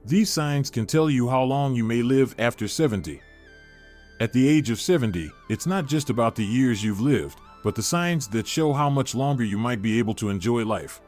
These signs can tell you how long you may live after 70. At the age of 70, it's not just about the years you've lived, but the signs that show how much longer you might be able to enjoy life.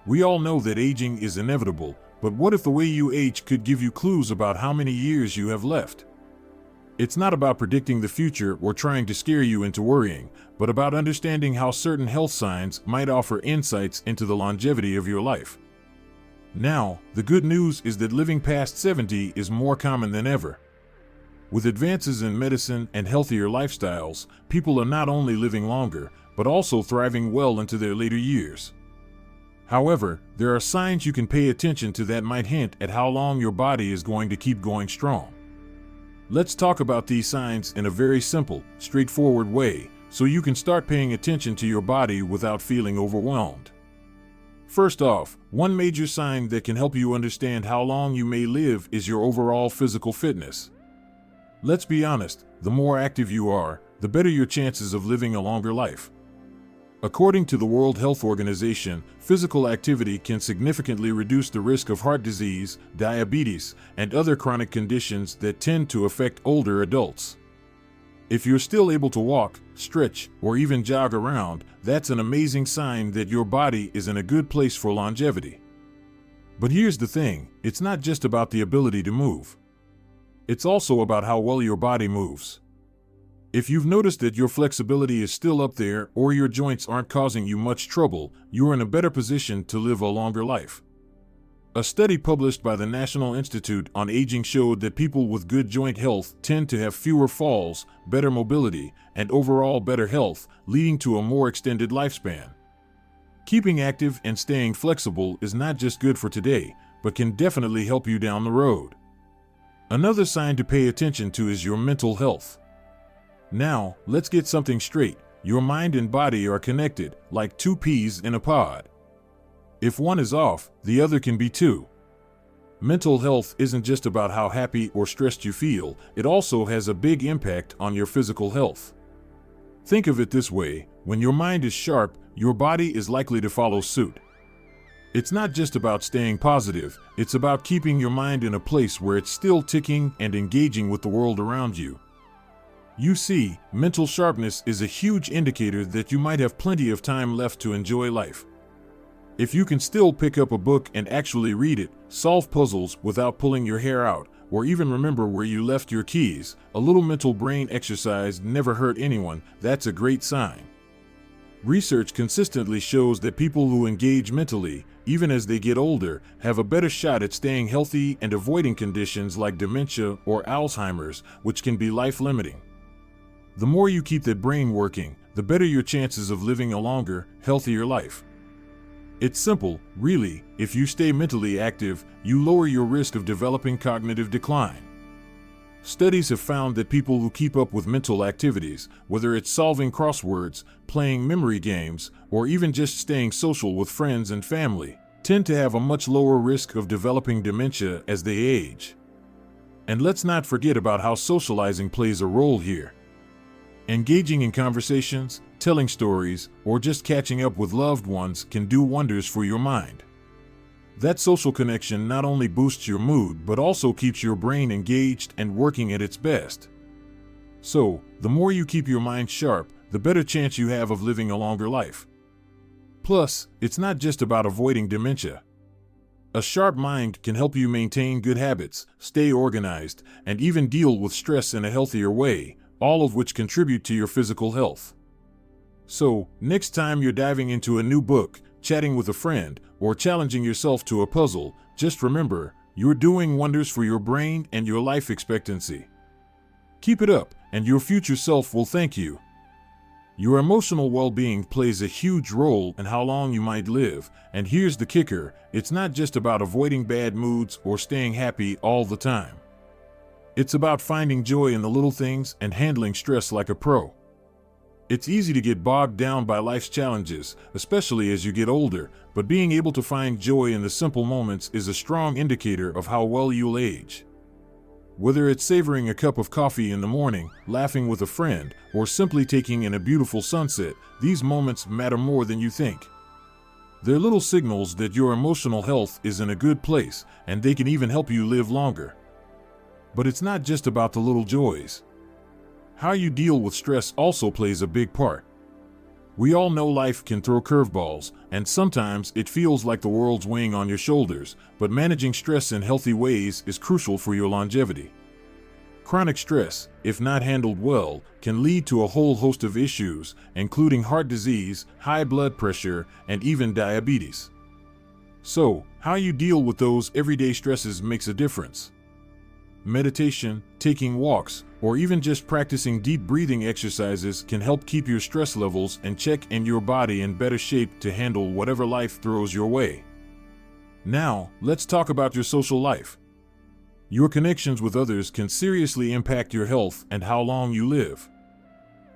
We all know that aging is inevitable, but what if the way you age could give you clues about how many years you have left? It's not about predicting the future or trying to scare you into worrying, but about understanding how certain health signs might offer insights into the longevity of your life. Now, the good news is that living past 70 is more common than ever. With advances in medicine and healthier lifestyles, people are not only living longer, but also thriving well into their later years. However, there are signs you can pay attention to that might hint at how long your body is going to keep going strong. Let's talk about these signs in a very simple, straightforward way, so you can start paying attention to your body without feeling overwhelmed. First off, one major sign that can help you understand how long you may live is your overall physical fitness. Let's be honest, the more active you are, the better your chances of living a longer life. According to the World Health Organization, physical activity can significantly reduce the risk of heart disease, diabetes, and other chronic conditions that tend to affect older adults. If you're still able to walk, stretch, or even jog around, that's an amazing sign that your body is in a good place for longevity. But here's the thing, it's not just about the ability to move. It's also about how well your body moves. If you've noticed that your flexibility is still up there or your joints aren't causing you much trouble, you're in a better position to live a longer life. A study published by the National Institute on Aging showed that people with good joint health tend to have fewer falls, better mobility, and overall better health, leading to a more extended lifespan. Keeping active and staying flexible is not just good for today, but can definitely help you down the road. Another sign to pay attention to is your mental health. Now, let's get something straight. Your mind and body are connected, like two peas in a pod. If one is off, the other can be too. Mental health isn't just about how happy or stressed you feel, it also has a big impact on your physical health. Think of it this way, when your mind is sharp, your body is likely to follow suit. It's not just about staying positive, it's about keeping your mind in a place where it's still ticking and engaging with the world around you. You see, mental sharpness is a huge indicator that you might have plenty of time left to enjoy life. If you can still pick up a book and actually read it, solve puzzles without pulling your hair out, or even remember where you left your keys, a little mental brain exercise never hurt anyone, that's a great sign. Research consistently shows that people who engage mentally, even as they get older, have a better shot at staying healthy and avoiding conditions like dementia or Alzheimer's, which can be life-limiting. The more you keep that brain working, the better your chances of living a longer, healthier life. It's simple, really. If you stay mentally active, you lower your risk of developing cognitive decline. Studies have found that people who keep up with mental activities, whether it's solving crosswords, playing memory games, or even just staying social with friends and family, tend to have a much lower risk of developing dementia as they age. And let's not forget about how socializing plays a role here. Engaging in conversations, telling stories, or just catching up with loved ones can do wonders for your mind. That social connection not only boosts your mood but also keeps your brain engaged and working at its best. So, the more you keep your mind sharp, the better chance you have of living a longer life. Plus, it's not just about avoiding dementia. A sharp mind can help you maintain good habits, stay organized, and even deal with stress in a healthier way, all of which contribute to your physical health. So, next time you're diving into a new book, chatting with a friend, or challenging yourself to a puzzle, just remember, you're doing wonders for your brain and your life expectancy. Keep it up, and your future self will thank you. Your emotional well-being plays a huge role in how long you might live, and here's the kicker, it's not just about avoiding bad moods or staying happy all the time. It's about finding joy in the little things and handling stress like a pro. It's easy to get bogged down by life's challenges, especially as you get older, but being able to find joy in the simple moments is a strong indicator of how well you'll age. Whether it's savoring a cup of coffee in the morning, laughing with a friend, or simply taking in a beautiful sunset, these moments matter more than you think. They're little signals that your emotional health is in a good place, and they can even help you live longer. But it's not just about the little joys. How you deal with stress also plays a big part. We all know life can throw curveballs, and sometimes it feels like the world's weighing on your shoulders, but managing stress in healthy ways is crucial for your longevity. Chronic stress, if not handled well, can lead to a whole host of issues, including heart disease, high blood pressure, and even diabetes. So, how you deal with those everyday stresses makes a difference. Meditation, taking walks, or even just practicing deep breathing exercises can help keep your stress levels in check and your body in better shape to handle whatever life throws your way. Now, let's talk about your social life. Your connections with others can seriously impact your health and how long you live.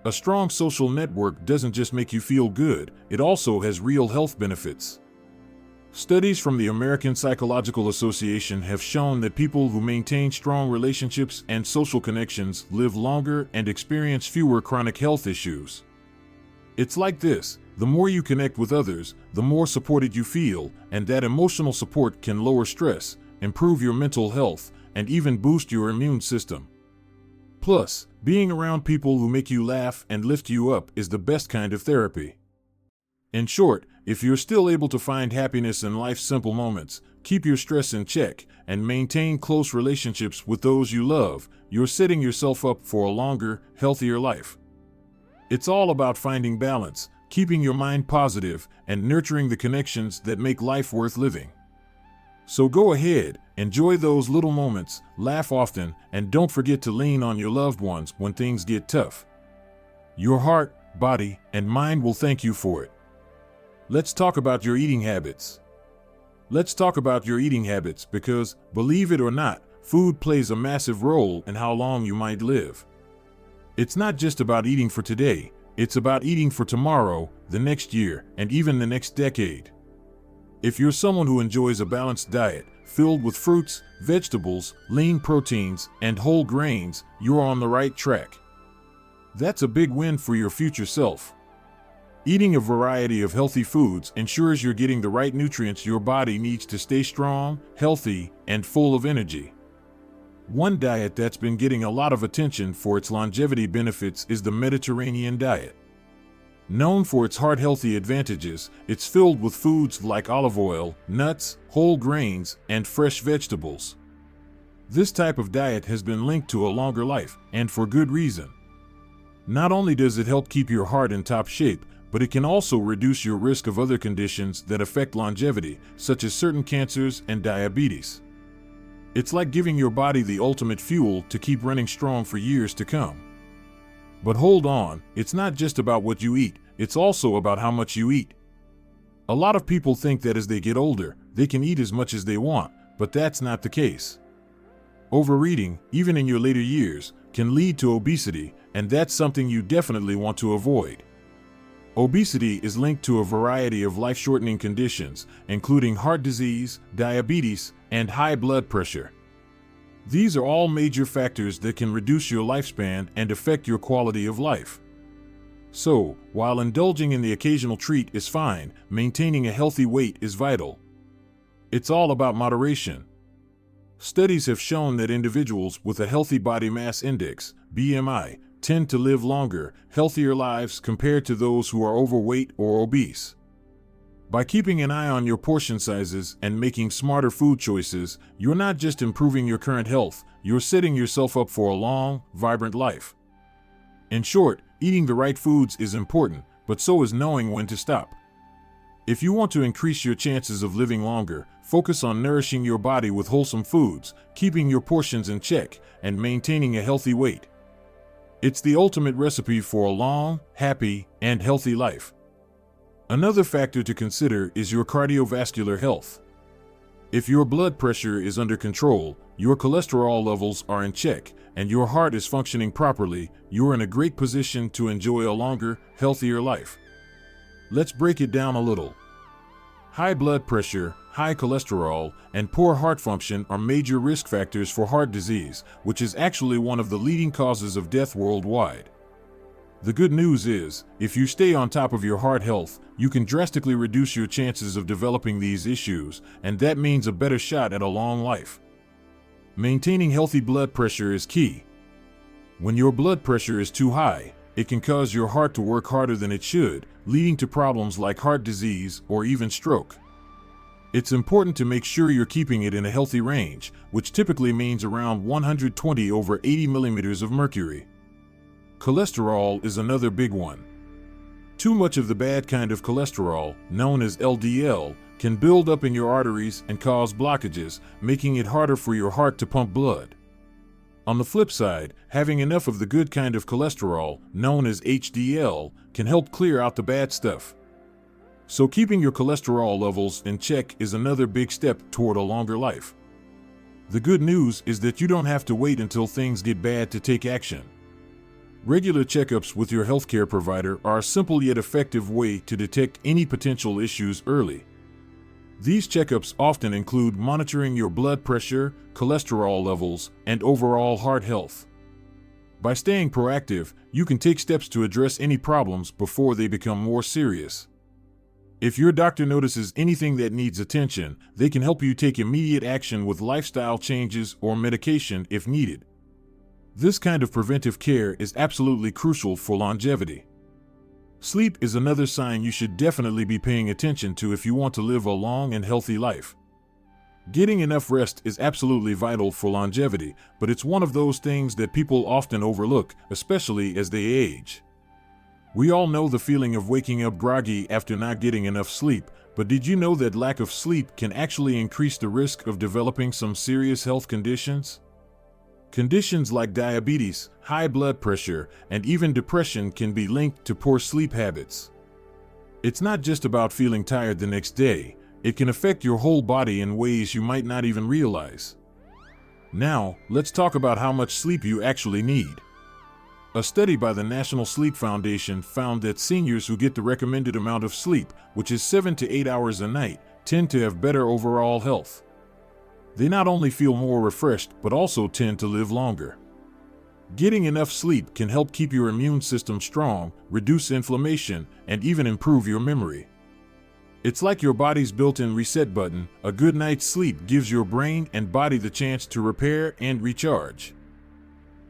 A strong social network doesn't just make you feel good, it also has real health benefits. Studies from the American Psychological Association have shown that people who maintain strong relationships and social connections live longer and experience fewer chronic health issues. It's like this: the more you connect with others, the more supported you feel, and that emotional support can lower stress, improve your mental health, and even boost your immune system. Plus, being around people who make you laugh and lift you up is the best kind of therapy. In short, if you're still able to find happiness in life's simple moments, keep your stress in check, and maintain close relationships with those you love, you're setting yourself up for a longer, healthier life. It's all about finding balance, keeping your mind positive, and nurturing the connections that make life worth living. So go ahead, enjoy those little moments, laugh often, and don't forget to lean on your loved ones when things get tough. Your heart, body, and mind will thank you for it. Let's talk about your eating habits. Let's talk about your eating habits because, believe it or not, food plays a massive role in how long you might live. It's not just about eating for today, it's about eating for tomorrow, the next year, and even the next decade. If you're someone who enjoys a balanced diet, filled with fruits, vegetables, lean proteins, and whole grains, you're on the right track. That's a big win for your future self. Eating a variety of healthy foods ensures you're getting the right nutrients your body needs to stay strong, healthy, and full of energy. One diet that's been getting a lot of attention for its longevity benefits is the Mediterranean diet. Known for its heart-healthy advantages, it's filled with foods like olive oil, nuts, whole grains, and fresh vegetables. This type of diet has been linked to a longer life, and for good reason. Not only does it help keep your heart in top shape, but it can also reduce your risk of other conditions that affect longevity, such as certain cancers and diabetes. It's like giving your body the ultimate fuel to keep running strong for years to come. But hold on, it's not just about what you eat, it's also about how much you eat. A lot of people think that as they get older, they can eat as much as they want, but that's not the case. Overeating, even in your later years, can lead to obesity, and that's something you definitely want to avoid. Obesity is linked to a variety of life-shortening conditions, including heart disease, diabetes, and high blood pressure. These are all major factors that can reduce your lifespan and affect your quality of life. So, while indulging in the occasional treat is fine, maintaining a healthy weight is vital. It's all about moderation. Studies have shown that individuals with a healthy body mass index, BMI, tend to live longer, healthier lives compared to those who are overweight or obese. By keeping an eye on your portion sizes and making smarter food choices, you're not just improving your current health, you're setting yourself up for a long, vibrant life. In short, eating the right foods is important, but so is knowing when to stop. If you want to increase your chances of living longer, focus on nourishing your body with wholesome foods, keeping your portions in check, and maintaining a healthy weight. It's the ultimate recipe for a long, happy, and healthy life. Another factor to consider is your cardiovascular health. If your blood pressure is under control, your cholesterol levels are in check, and your heart is functioning properly, you're in a great position to enjoy a longer, healthier life. Let's break it down a little. High blood pressure, high cholesterol, and poor heart function are major risk factors for heart disease, which is actually one of the leading causes of death worldwide. The good news is, if you stay on top of your heart health, you can drastically reduce your chances of developing these issues, and that means a better shot at a long life. Maintaining healthy blood pressure is key. When your blood pressure is too high, it can cause your heart to work harder than it should, leading to problems like heart disease or even stroke. It's important to make sure you're keeping it in a healthy range, which typically means around 120/80 millimeters of mercury. Cholesterol is another big one. Too much of the bad kind of cholesterol, known as LDL, can build up in your arteries and cause blockages, making it harder for your heart to pump blood. On the flip side, having enough of the good kind of cholesterol, known as HDL, can help clear out the bad stuff. So keeping your cholesterol levels in check is another big step toward a longer life. The good news is that you don't have to wait until things get bad to take action. Regular checkups with your healthcare provider are a simple yet effective way to detect any potential issues early. These checkups often include monitoring your blood pressure, cholesterol levels, and overall heart health. By staying proactive, you can take steps to address any problems before they become more serious. If your doctor notices anything that needs attention, they can help you take immediate action with lifestyle changes or medication if needed. This kind of preventive care is absolutely crucial for longevity. Sleep is another sign you should definitely be paying attention to if you want to live a long and healthy life. Getting enough rest is absolutely vital for longevity, but it's one of those things that people often overlook, especially as they age. We all know the feeling of waking up groggy after not getting enough sleep, but did you know that lack of sleep can actually increase the risk of developing some serious health conditions? Conditions like diabetes, high blood pressure, and even depression can be linked to poor sleep habits. It's not just about feeling tired the next day, it can affect your whole body in ways you might not even realize. Now, let's talk about how much sleep you actually need. A study by the National Sleep Foundation found that seniors who get the recommended amount of sleep, which is 7 to 8 hours a night, tend to have better overall health. They not only feel more refreshed, but also tend to live longer. Getting enough sleep can help keep your immune system strong, reduce inflammation, and even improve your memory. It's like your body's built-in reset button. A good night's sleep gives your brain and body the chance to repair and recharge.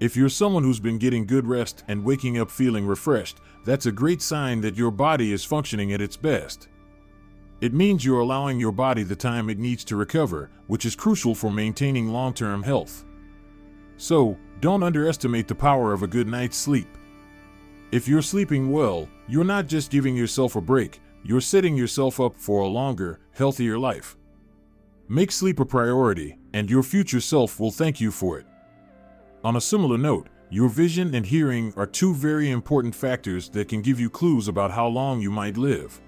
If you're someone who's been getting good rest and waking up feeling refreshed, that's a great sign that your body is functioning at its best. It means you're allowing your body the time it needs to recover, which is crucial for maintaining long-term health. So, don't underestimate the power of a good night's sleep. If you're sleeping well, you're not just giving yourself a break, you're setting yourself up for a longer, healthier life. Make sleep a priority, and your future self will thank you for it. On a similar note, your vision and hearing are two very important factors that can give you clues about how long you might live.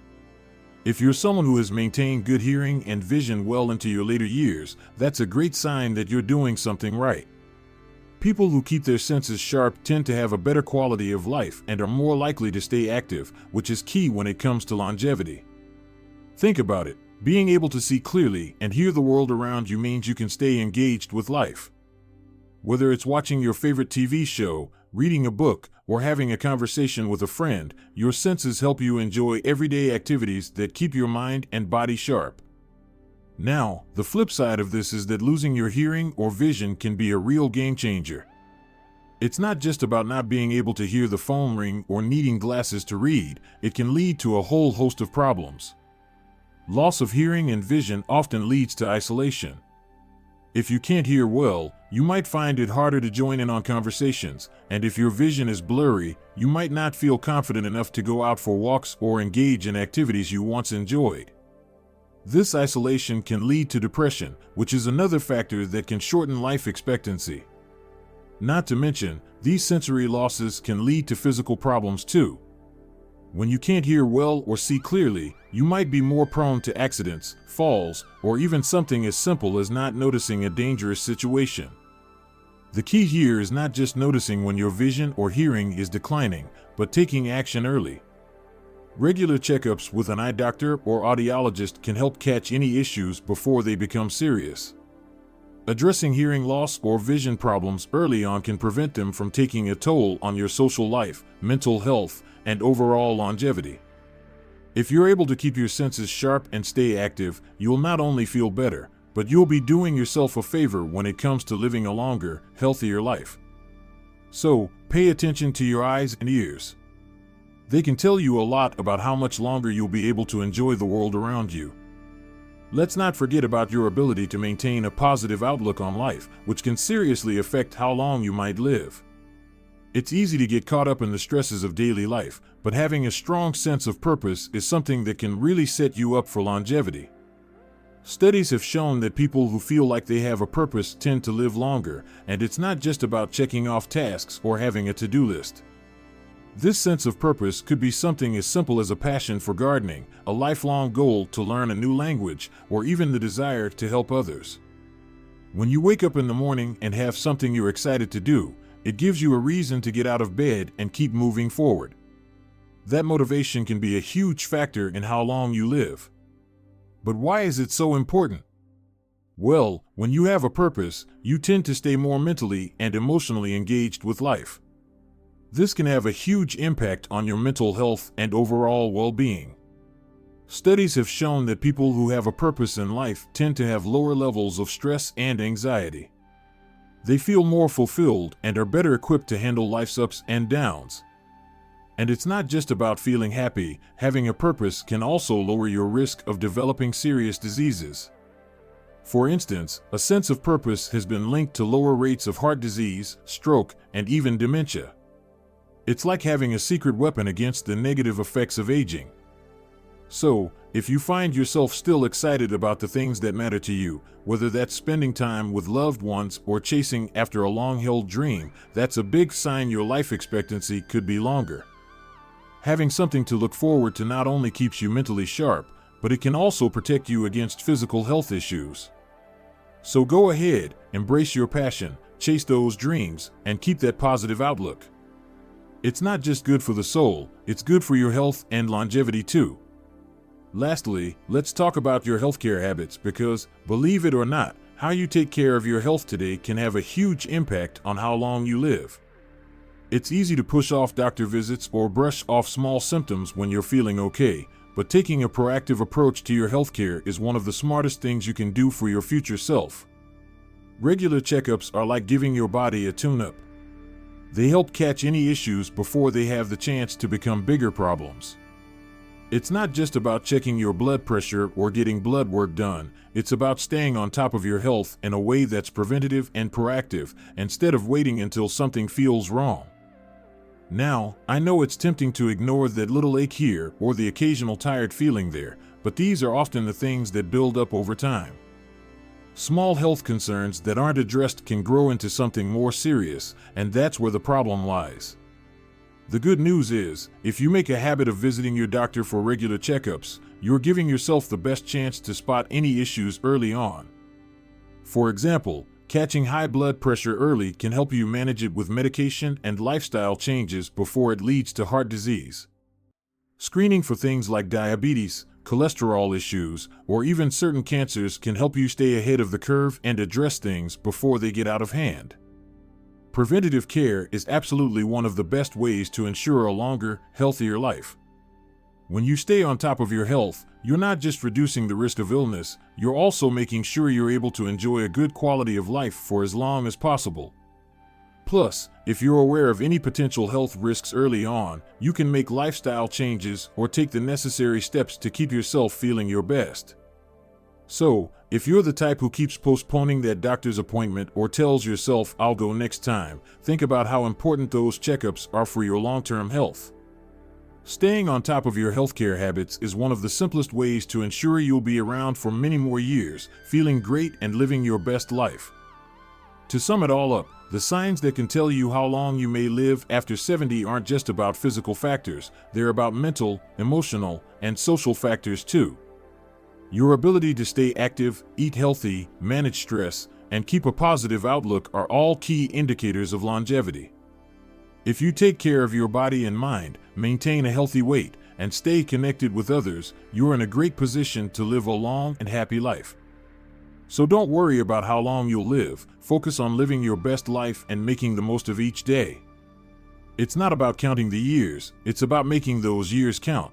If you're someone who has maintained good hearing and vision well into your later years, that's a great sign that you're doing something right. People who keep their senses sharp tend to have a better quality of life and are more likely to stay active, which is key when it comes to longevity. Think about it. Being able to see clearly and hear the world around you means you can stay engaged with life. Whether it's watching your favorite TV show, reading a book, or having a conversation with a friend, your senses help you enjoy everyday activities that keep your mind and body sharp. Now, the flip side of this is that losing your hearing or vision can be a real game changer. It's not just about not being able to hear the phone ring or needing glasses to read, it can lead to a whole host of problems. Loss of hearing and vision often leads to isolation. If you can't hear well, you might find it harder to join in on conversations, and if your vision is blurry, you might not feel confident enough to go out for walks or engage in activities you once enjoyed. This isolation can lead to depression, which is another factor that can shorten life expectancy. Not to mention, these sensory losses can lead to physical problems too. When you can't hear well or see clearly, you might be more prone to accidents, falls, or even something as simple as not noticing a dangerous situation. The key here is not just noticing when your vision or hearing is declining, but taking action early. Regular checkups with an eye doctor or audiologist can help catch any issues before they become serious. Addressing hearing loss or vision problems early on can prevent them from taking a toll on your social life, mental health, and overall longevity. If you're able to keep your senses sharp and stay active, you'll not only feel better, but you'll be doing yourself a favor when it comes to living a longer, healthier life. So, pay attention to your eyes and ears. They can tell you a lot about how much longer you'll be able to enjoy the world around you. Let's not forget about your ability to maintain a positive outlook on life, which can seriously affect how long you might live. It's easy to get caught up in the stresses of daily life, but having a strong sense of purpose is something that can really set you up for longevity. Studies have shown that people who feel like they have a purpose tend to live longer, and it's not just about checking off tasks or having a to-do list. This sense of purpose could be something as simple as a passion for gardening, a lifelong goal to learn a new language, or even the desire to help others. When you wake up in the morning and have something you're excited to do, it gives you a reason to get out of bed and keep moving forward. That motivation can be a huge factor in how long you live. But why is it so important? Well, when you have a purpose, you tend to stay more mentally and emotionally engaged with life. This can have a huge impact on your mental health and overall well-being. Studies have shown that people who have a purpose in life tend to have lower levels of stress and anxiety. They feel more fulfilled and are better equipped to handle life's ups and downs. And it's not just about feeling happy. Having a purpose can also lower your risk of developing serious diseases. For instance, a sense of purpose has been linked to lower rates of heart disease, stroke, and even dementia. It's like having a secret weapon against the negative effects of aging. So, if you find yourself still excited about the things that matter to you, whether that's spending time with loved ones or chasing after a long-held dream, that's a big sign your life expectancy could be longer. Having something to look forward to not only keeps you mentally sharp, but it can also protect you against physical health issues. So go ahead, embrace your passion, chase those dreams, and keep that positive outlook. It's not just good for the soul, it's good for your health and longevity too. Lastly, let's talk about your healthcare habits because, believe it or not, how you take care of your health today can have a huge impact on how long you live. It's easy to push off doctor visits or brush off small symptoms when you're feeling okay, but taking a proactive approach to your healthcare is one of the smartest things you can do for your future self. Regular checkups are like giving your body a tune-up. They help catch any issues before they have the chance to become bigger problems. It's not just about checking your blood pressure or getting blood work done, it's about staying on top of your health in a way that's preventative and proactive, instead of waiting until something feels wrong. Now, I know it's tempting to ignore that little ache here or the occasional tired feeling there, but these are often the things that build up over time. Small health concerns that aren't addressed can grow into something more serious, and that's where the problem lies. The good news is, if you make a habit of visiting your doctor for regular checkups, you're giving yourself the best chance to spot any issues early on. For example, catching high blood pressure early can help you manage it with medication and lifestyle changes before it leads to heart disease. Screening for things like diabetes, cholesterol issues, or even certain cancers can help you stay ahead of the curve and address things before they get out of hand. Preventative care is absolutely one of the best ways to ensure a longer, healthier life. When you stay on top of your health, you're not just reducing the risk of illness, you're also making sure you're able to enjoy a good quality of life for as long as possible. Plus, if you're aware of any potential health risks early on, you can make lifestyle changes or take the necessary steps to keep yourself feeling your best. So, if you're the type who keeps postponing that doctor's appointment or tells yourself, "I'll go next time," think about how important those checkups are for your long-term health. Staying on top of your healthcare habits is one of the simplest ways to ensure you'll be around for many more years, feeling great and living your best life. To sum it all up, the signs that can tell you how long you may live after 70 aren't just about physical factors, they're about mental, emotional, and social factors too. Your ability to stay active, eat healthy, manage stress, and keep a positive outlook are all key indicators of longevity. If you take care of your body and mind, maintain a healthy weight, and stay connected with others, you're in a great position to live a long and happy life. So don't worry about how long you'll live, focus on living your best life and making the most of each day. It's not about counting the years, it's about making those years count.